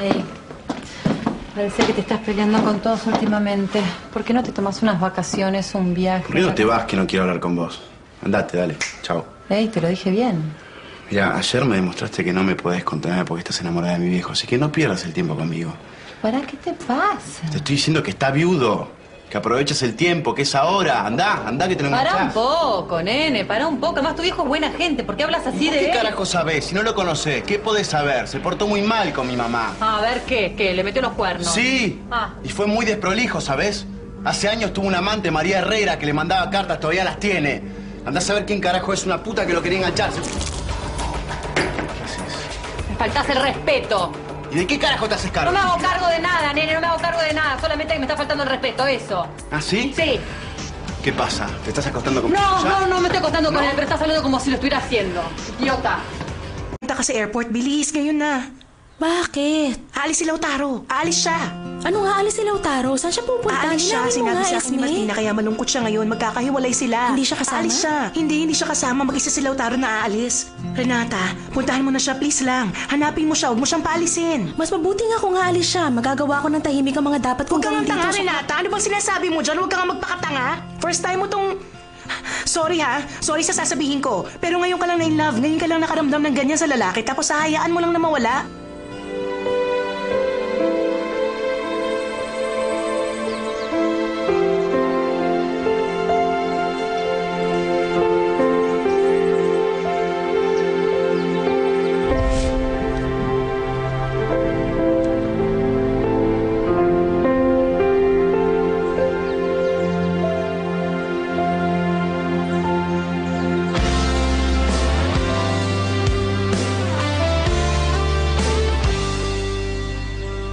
Hey, parece que te estás peleando con todos últimamente. ¿Por qué no te tomas unas vacaciones, un viaje? ¿Por qué no te vas que no quiero hablar con vos? Andate, dale. Chao. Hey, te lo dije bien. Mira, ayer me demostraste que no me podés contener porque estás enamorada de mi viejo, así que no pierdas el tiempo conmigo. ¿Para qué te pasa? Te estoy diciendo que está viudo, que aproveches el tiempo, que es ahora. Andá que te lo enganchás. Pará un poco, nene, pará un poco. Además, tu viejo es buena gente. ¿Por qué hablas así de ¿Qué él? carajo sabés? Si no lo conocés, ¿qué podés saber? Se portó muy mal con mi mamá. A ver, ¿qué? ¿Qué? ¿Le metió los cuernos? Sí. Ah. Y fue muy desprolijo, ¿sabés? Hace años tuvo una amante, María Herrera, que le mandaba cartas, todavía las tiene. Andá a saber quién carajo es una puta que lo quería engancharse. Me faltás el respeto. ¿Y de qué carajo te haces cargo? No me hago cargo de nada, nene, no me hago cargo de nada. Solamente que me está faltando el respeto, eso. ¿Ah, sí? Sí. ¿Qué pasa? ¿Te estás acostando conmigo? No me estoy acostando con él, pero estás hablando como si lo estuviera haciendo. Idiota. Punta ka sa airport, bilis, ngayon na. Bakit? Aalis si Lautaro. Aalis siya. Ano nga alis si Lautaro? Saan siya pupunta? Aalis siya. Linawin mo Sinabi nga, sa akin ni Esme. Martina kaya malungkot siya ngayon. Magkakahiwalay sila. Hindi siya kasama? Aalis siya. Hindi siya kasama. Mag-isa si Lautaro na aalis. Renata, puntahan mo na siya, please lang. Hanapin mo siya. Huwag mo siyang paalisin. Mas mabuti nga kung aalis siya. Magagawa ko ng tahimik ang mga dapat Huwag kong kang gawin tanga, dito. Renata. Ano bang sinasabi mo dyan? Huwag kang magpakatanga. First time mo tong... Sorry ha. Sorry sa sasabihin ko. Pero ngayon ka lang na in love. Ngayon ka lang nakaramdam ng ganyan sa lalaki. Tapos hahayaan mo lang na mawala.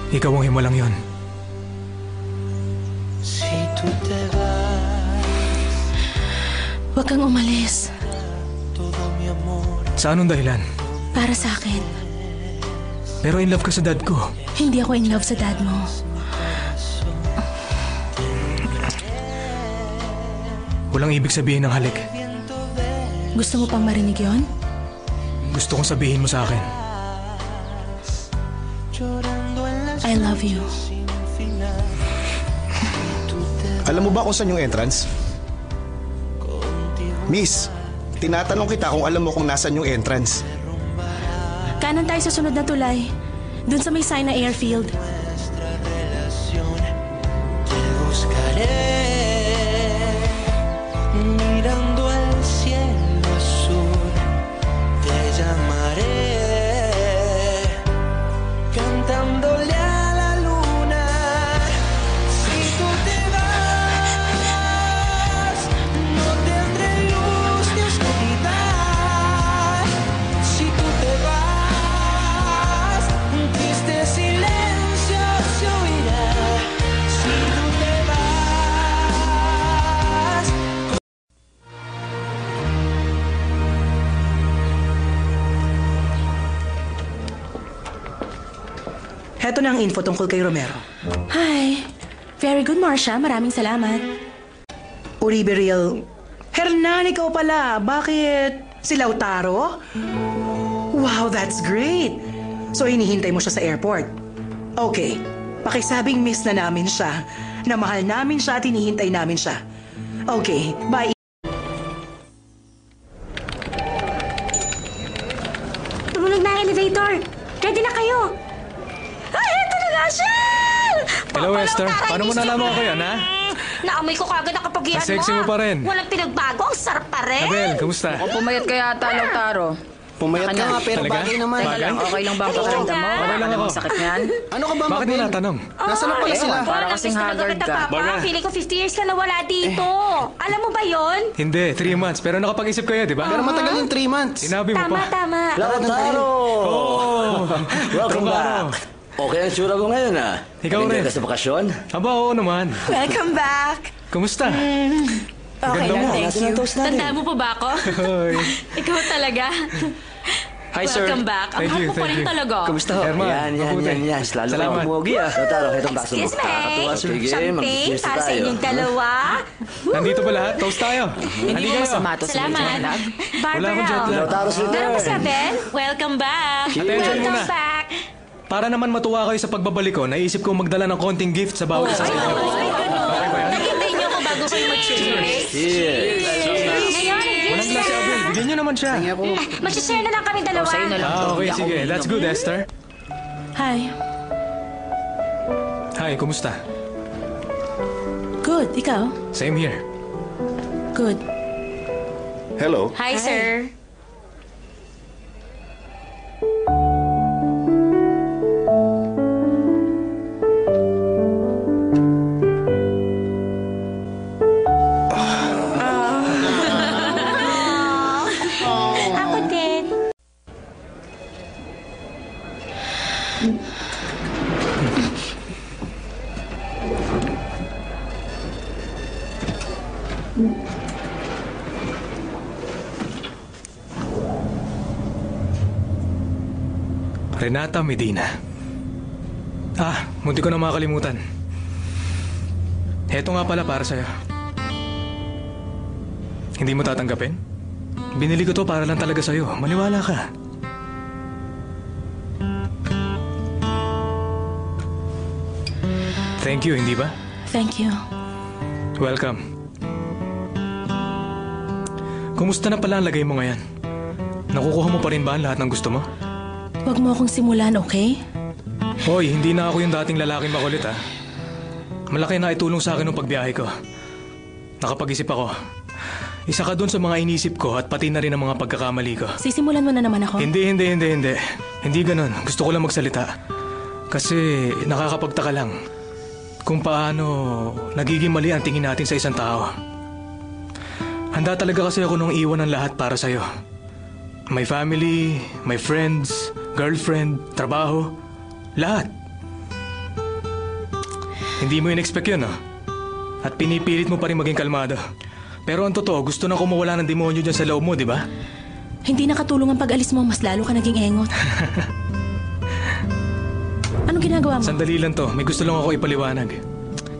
Ikaw ang himo lang yun. Huwag kang umalis. Sa anong dahilan? Para sa akin. Pero in love ka sa dad ko. Hindi ako in love sa dad mo. Walang ibig sabihin ng halik. Gusto mo pang marinig yon? Gusto kong sabihin mo sa akin. I love you. Alam mo ba kung saan yung entrance? Miss, tinatanong kita kung alam mo kung nasan yung entrance. Kanan tayo sa sunod na tulay. Doon sa may sign na airfield. Mirando al cielo azul, te llamaré, cantándole a la luna. Si tú te vas, no tendré luz ni oscuridad. Si tú te vas, un triste silencio se oirá. Si tú te vas. Heto na ang info tungkol kay Romero. Hi. Very good, Marcia. Maraming salamat. Uribe Real. Hernan, ikaw pala. Bakit? Si Lautaro? Wow, that's great. So, hinihintay mo siya sa airport. Okay. Pakisabing miss na namin siya. Na mahal namin siya at hinihintay namin siya. Okay, bye. Tumunog na ang elevator. Ready na kayo. Ay, eto na nga siya! Hello, Esther. Paano mo nalaman ako yan, ha? Naamoy ko kagad ang kapagian mo. Sexy mo pa rin. Walang pinagbago. Ang sarap pa rin. Abel, kamusta? Pumayat ka yata, Lautaro. Pumayat ka nga pero Talaga? bagay naman. Teka lang, okay lang ba ang pakiramdam mo? Okay lang ako. Sakit niyan? Ano ka ba, Bakit mo Mabel? natanong? Nasaan na pala sila? Para kasing haggard ka. Feeling ko 50 years ka na wala dito. Alam mo ba yon? Hindi, 3 months. Pero nakapag-isip kayo, di ba? Pero matagal yung 3 months. Sinabi mo Tama, pa. tama. Lautaro! Oh! Welcome back! Okay ang tsura ko ngayon, ah. Ikaw Enjoy rin. ka sa bakasyon? Aba, oo naman. Welcome back. Kumusta? Okay Ganda lang, mo. thank Nasaan you. ang toast natin? Tandaan mo pa ba ako? Hoy. Ikaw talaga. Hi, sir. Welcome back. Ang Thank you, hapon pa thank rin you. talaga. Kamusta ho? Herman, Yan. mabuti. Lalo Salamat. ka pumugi, ah. Lautaro, itong bakso mo. Excuse me. Kakatuwa. Sige, Champagne mag-cheers na para sa tayo. inyong dalawa. Nandito ba lahat? Toast tayo. Hindi mo masama to. Salamat. Wala akong jet Barbara. lag. Lautaro, sweetheart. Meron pa si Abel? Welcome back. Attention Welcome muna. back. Para naman matuwa kayo sa pagbabalik ko, naisip kong magdala ng konting gift sa bawat isa sa inyo. Okay ba yan? Nakintay niyo ako bago kayo mag-cheers. Ngayon, Walang glass si Abel. Bigyan niyo naman siya. mag-share na lang kami dalawa. Okay, sige. That's good, Esther. Hi. Hi, kumusta? Good. Ikaw? Same here. Good. Hello? Hi, sir. Ako din. Renata Medina. Munti ko na makalimutan. Heto nga pala para sa'yo. Hindi mo tatanggapin? Binili ko to para lang talaga sa'yo. Maniwala ka. Thank you, hindi ba? Thank you. Welcome. Kumusta na pala ang lagay mo ngayon? Nakukuha mo pa rin ba ang lahat ng gusto mo? Huwag mo akong simulan, okay? Hoy, hindi na ako yung dating lalaking makulit Malaki na itulong sa akin ng pagbiyahe ko. Nakapag-isip ako. Isa ka dun sa mga inisip ko at pati na rin ang mga pagkakamali ko. Sisimulan mo na naman ako. Hindi. Hindi ganun. Gusto ko lang magsalita. Kasi nakakapagtaka lang kung paano nagiging mali ang tingin natin sa isang tao. Handa talaga kasi ako nung iwan ang lahat para sa'yo. My family, my friends, girlfriend, trabaho, lahat. Hindi mo in-expect yun, At pinipilit mo pa rin maging kalmado. Pero ang totoo, gusto na kumawala ng demonyo dyan sa loob mo, di ba? Hindi nakatulong ang pag-alis mo, mas lalo ka naging engot. Anong ginagawa mo? Sandali lang to, may gusto lang ako ipaliwanag.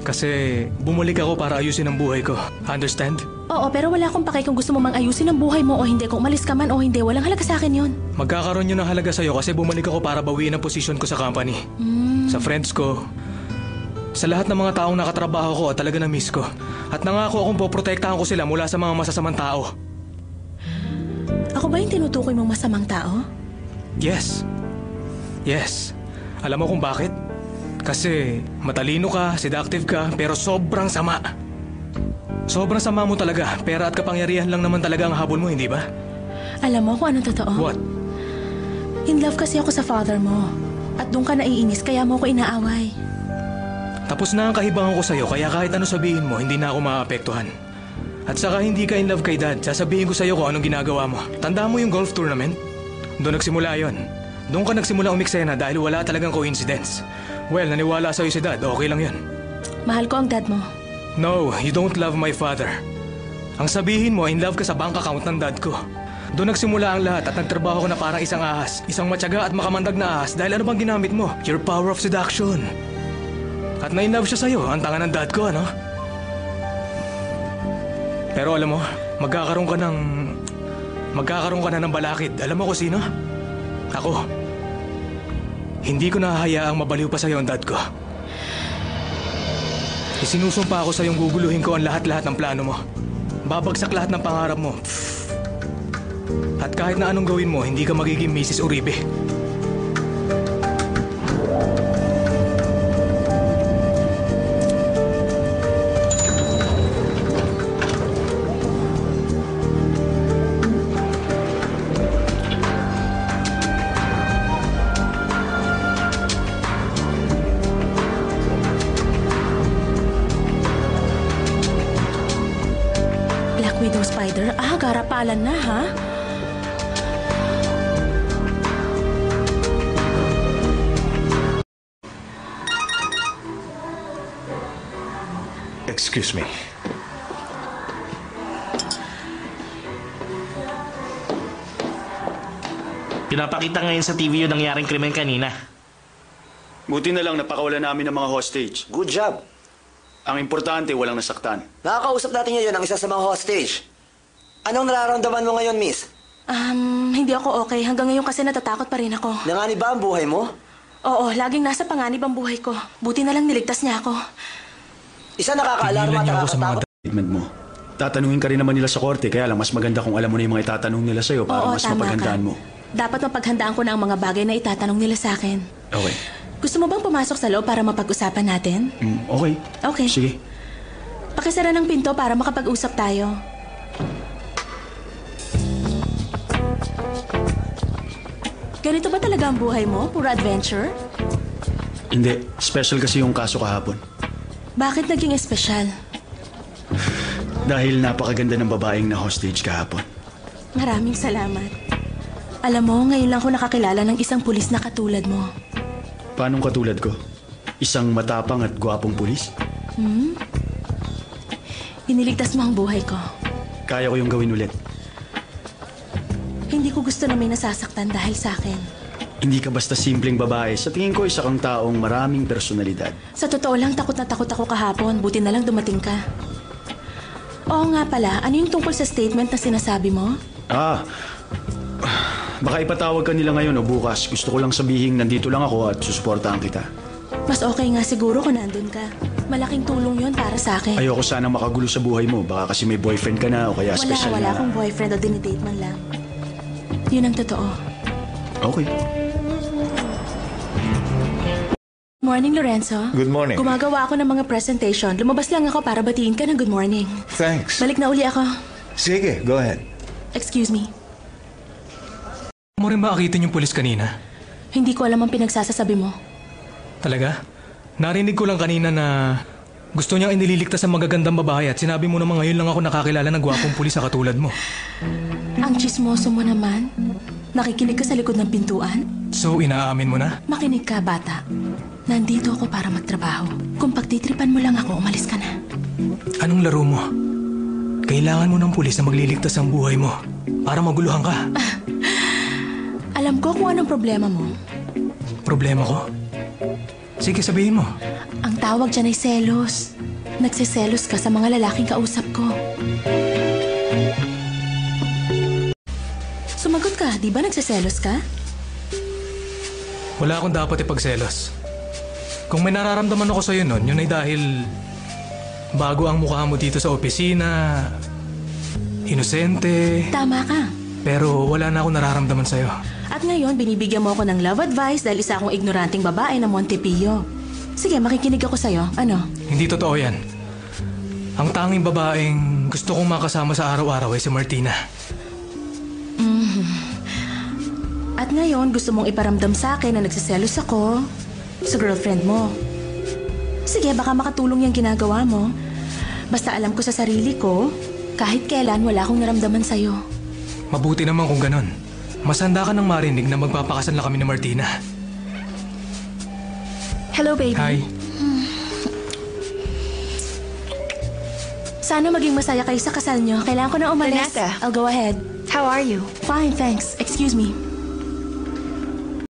Kasi bumalik ako para ayusin ang buhay ko. Understand? Oo, pero wala akong pake kung gusto mo mang ayusin ang buhay mo o hindi. Kung umalis ka man o hindi, walang halaga sa akin yun. Magkakaroon yun ng halaga sa'yo kasi bumalik ako para bawiin ang posisyon ko sa company. Sa friends ko. Sa lahat ng mga taong nakatrabaho ko, talaga na-miss ko. At nangako akong poprotektahan ko sila mula sa mga masasamang tao. Ako ba yung tinutukoy mong masamang tao? Yes. Yes. Alam mo kung bakit? Kasi matalino ka, seductive ka, pero sobrang sama. Sobrang sama mo talaga. Pera at kapangyarihan lang naman talaga ang habol mo, hindi ba? Alam mo kung anong totoo? What? In love kasi ako sa father mo. At doon ka naiinis, kaya mo ako inaaway. Tapos na ang kahibangan ko sa'yo, kaya kahit ano sabihin mo, hindi na ako maapektuhan. At saka hindi ka in love kay Dad, sasabihin ko sa'yo kung anong ginagawa mo. Tandaan mo yung golf tournament? Doon nagsimula yon. Doon ka nagsimula umiksena dahil wala talagang coincidence. Well, naniwala sa'yo si Dad, okay lang yun. Mahal ko ang dad mo. No, you don't love my father. Ang sabihin mo, in love ka sa bank account ng dad ko. Doon nagsimula ang lahat at nagtrabaho ko na parang isang ahas. Isang matyaga at makamandag na ahas dahil ano bang ginamit mo? Your power of seduction. At na-in love siya sa'yo, ang tanga ng dad ko, ano? Pero alam mo, magkakaroon ka na ng balakid. Alam mo ko sino? Ako. Hindi ko nahahayaang mabaliw pa sa'yo ang dad ko. Isinusumpa ako sa'yong guguluhin ko ang lahat-lahat ng plano mo. Babagsak lahat ng pangarap mo. At kahit na anong gawin mo, hindi ka magiging Mrs. Uribe. Widow Spider? Garapalan na, ha? Excuse me. Pinapakita ngayon sa TV yung nangyaring krimen kanina. Buti na lang napakawalan namin ng mga hostage. Good job. Ang importante, walang nasaktan. Nakakausap natin ngayon ang isa sa mga hostage. Anong nararamdaman mo ngayon, miss? Hindi ako okay. Hanggang ngayon kasi natatakot pa rin ako. Nanganib ba ang buhay mo? Oo, laging nasa panganib ang buhay ko. Buti na lang niligtas niya ako. Isa nakakaalarma Tigilan at niyo ako sa mga nakakatakot. Statement mo. Tatanungin ka rin naman nila sa korte, kaya lang mas maganda kung alam mo na yung mga itatanong nila sa'yo para Oo, mas tama mapaghandaan ka. mo. Dapat mapaghandaan ko na ang mga bagay na itatanong nila sa akin. Okay. Gusto mo bang pumasok sa loob para mapag-usapan natin? Okay. Okay. Sige. Pakisara ng pinto para makapag-usap tayo. Ganito ba talaga ang buhay mo? Puro adventure? Hindi. Special kasi yung kaso kahapon. Bakit naging espesyal? Dahil napakaganda ng babaeng na hostage kahapon. Maraming salamat. Alam mo, ngayon lang ko nakakilala ng isang pulis na katulad mo. Paanong katulad ko? Isang matapang at gwapong pulis? Iniligtas mo ang buhay ko. Kaya ko yung gawin ulit. Hindi ko gusto na may nasasaktan dahil sa akin. Hindi ka basta simpleng babae. Sa tingin ko, isa kang taong maraming personalidad. Sa totoo lang, takot na takot ako kahapon. Buti na lang dumating ka. Oo nga pala, ano yung tungkol sa statement na sinasabi mo? Baka ipatawag ka nila ngayon o bukas. Gusto ko lang sabihin nandito lang ako at susuportahan kita. Mas okay nga siguro kung nandun ka. Malaking tulong yon para sa akin. Ayoko sanang makagulo sa buhay mo. Baka kasi may boyfriend ka na o kaya special Wala na. akong boyfriend o dinidate man lang. Yun ang totoo. Okay. Morning, Lorenzo. Good morning. Gumagawa ako ng mga presentation. Lumabas lang ako para batiin ka ng good morning. Thanks. Balik na uli ako. Sige, go ahead. Excuse me. Mo rin ba akitin yung pulis kanina? Hindi ko alam ang pinagsasasabi mo. Talaga? Narinig ko lang kanina na gusto niyang inililigtas ang magagandang babae at sinabi mo naman ngayon lang ako nakakilala ng gwapong pulis sa katulad mo. Ang chismoso mo naman. Nakikinig ka sa likod ng pintuan? So, inaamin mo na? Makinig ka, bata. Nandito ako para magtrabaho. Kung pagtitripan mo lang ako, umalis ka na. Anong laro mo? Kailangan mo ng pulis na magliligtas ang buhay mo para maguluhan ka. Alam ko kung anong problema mo. Problema ko? Sige, sabihin mo. Ang tawag dyan ay selos. Nagsiselos ka sa mga lalaking kausap ko. Sumagot ka, di ba nagsiselos ka? Wala akong dapat ipagselos. Kung may nararamdaman ako sa'yo nun, yun ay dahil bago ang mukha mo dito sa opisina, inosente. Tama ka. Pero wala na akong nararamdaman sa'yo. At ngayon, binibigyan mo ako ng love advice dahil isa akong ignoranting babae na Montepillo. Sige, makikinig ako sa'yo. Ano? Hindi totoo yan. Ang tanging babaeng gusto kong makasama sa araw-araw ay si Martina. At ngayon, gusto mong iparamdam sa akin na nagsiselos ako sa girlfriend mo. Sige, baka makatulong yung ginagawa mo. Basta alam ko sa sarili ko, kahit kailan wala akong naramdaman sa'yo. Mabuti naman kung ganon. Mas handa ka nang marinig na magpapakasal na kami ni Martina. Hello, baby. Hi. Sana maging masaya kayo sa kasal nyo. Kailangan ko na umalis. Vanessa. I'll go ahead. How are you? Fine, thanks. Excuse me.